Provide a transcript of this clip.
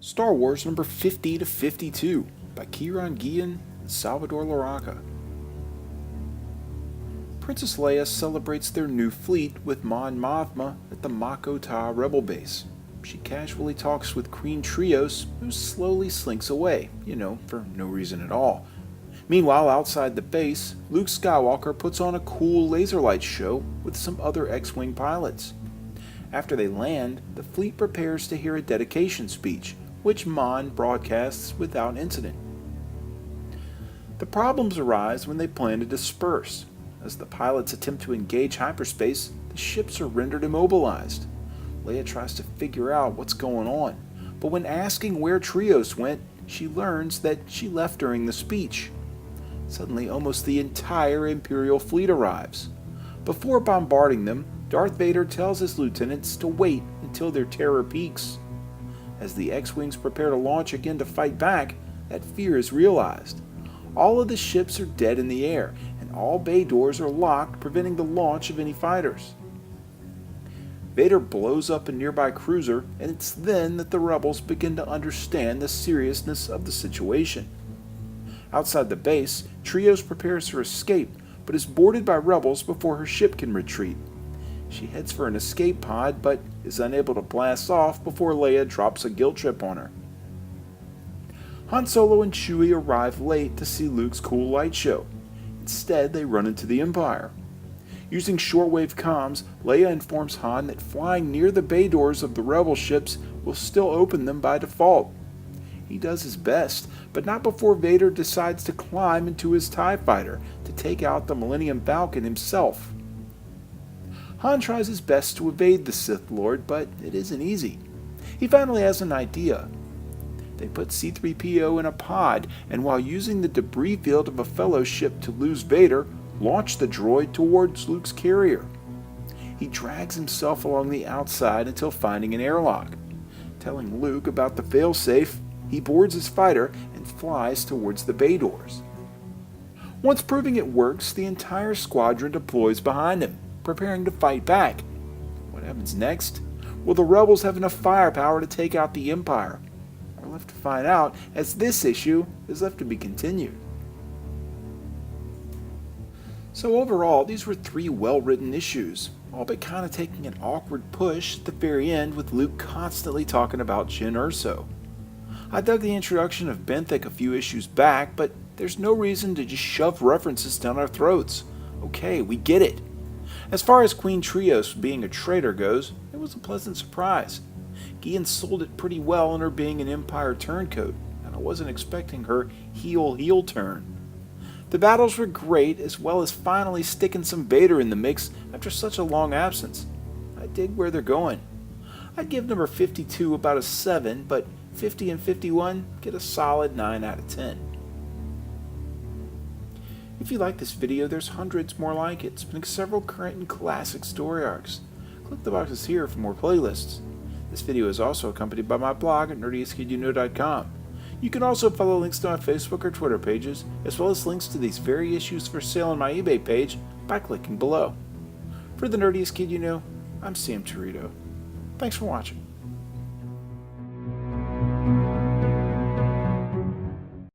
Star Wars number 50 to 52 by Kieran Gillen and Salvador Larroca. Princess Leia celebrates their new fleet with Mon Mothma at the Mako Ta rebel base. She casually talks with Queen Trios, who slowly slinks away, for no reason at all. Meanwhile, outside the base, Luke Skywalker puts on a cool laser light show with some other X-Wing pilots. After they land, the fleet prepares to hear a dedication speech, which Mon broadcasts without incident. The problems arise when they plan to disperse. As the pilots attempt to engage hyperspace, the ships are rendered immobilized. Leia tries to figure out what's going on, but when asking where Trios went, she learns that she left during the speech. Suddenly, almost the entire Imperial fleet arrives. Before bombarding them, Darth Vader tells his lieutenants to wait until their terror peaks. As the X-Wings prepare to launch again to fight back, that fear is realized. All of the ships are dead in the air, and all bay doors are locked, preventing the launch of any fighters. Vader blows up a nearby cruiser, and it's then that the rebels begin to understand the seriousness of the situation. Outside the base, Trios prepares her escape, but is boarded by rebels before her ship can retreat. She heads for an escape pod, but is unable to blast off before Leia drops a guilt trip on her. Han Solo and Chewie arrive late to see Luke's cool light show. Instead, they run into the Empire. Using shortwave comms, Leia informs Han that flying near the bay doors of the rebel ships will still open them by default. He does his best, but not before Vader decides to climb into his TIE fighter to take out the Millennium Falcon himself. Han tries his best to evade the Sith Lord, but it isn't easy. He finally has an idea. They put C-3PO in a pod, and while using the debris field of a fellow ship to lose Vader, launch the droid towards Luke's carrier. He drags himself along the outside until finding an airlock. Telling Luke about the failsafe, he boards his fighter and flies towards the bay doors. Once proving it works, the entire squadron deploys behind him, preparing to fight back. What happens next? Will the rebels have enough firepower to take out the Empire? We're left to find out, as this issue is left to be continued. So overall, these were 3 well-written issues, all but kind of taking an awkward push at the very end with Luke constantly talking about Jyn Erso. I dug the introduction of Benthic a few issues back, but there's no reason to just shove references down our throats. Okay, we get it. As far as Queen Trios being a traitor goes, it was a pleasant surprise. Gillen sold it pretty well in her being an Empire turncoat, and I wasn't expecting her heel turn. The battles were great, as well as finally sticking some Vader in the mix after such a long absence. I dig where they're going. I'd give number 52 about a 7, but 50 and 51 get a solid 9 out of 10. If you like this video, there's hundreds more like it, spanning several current and classic story arcs. Click the boxes here for more playlists. This video is also accompanied by my blog at nerdiestkidyouknow.com. You can also follow links to my Facebook or Twitter pages, as well as links to these very issues for sale on my eBay page by clicking below. For the Nerdiest Kid You Know, I'm Sam Torito. Thanks for watching.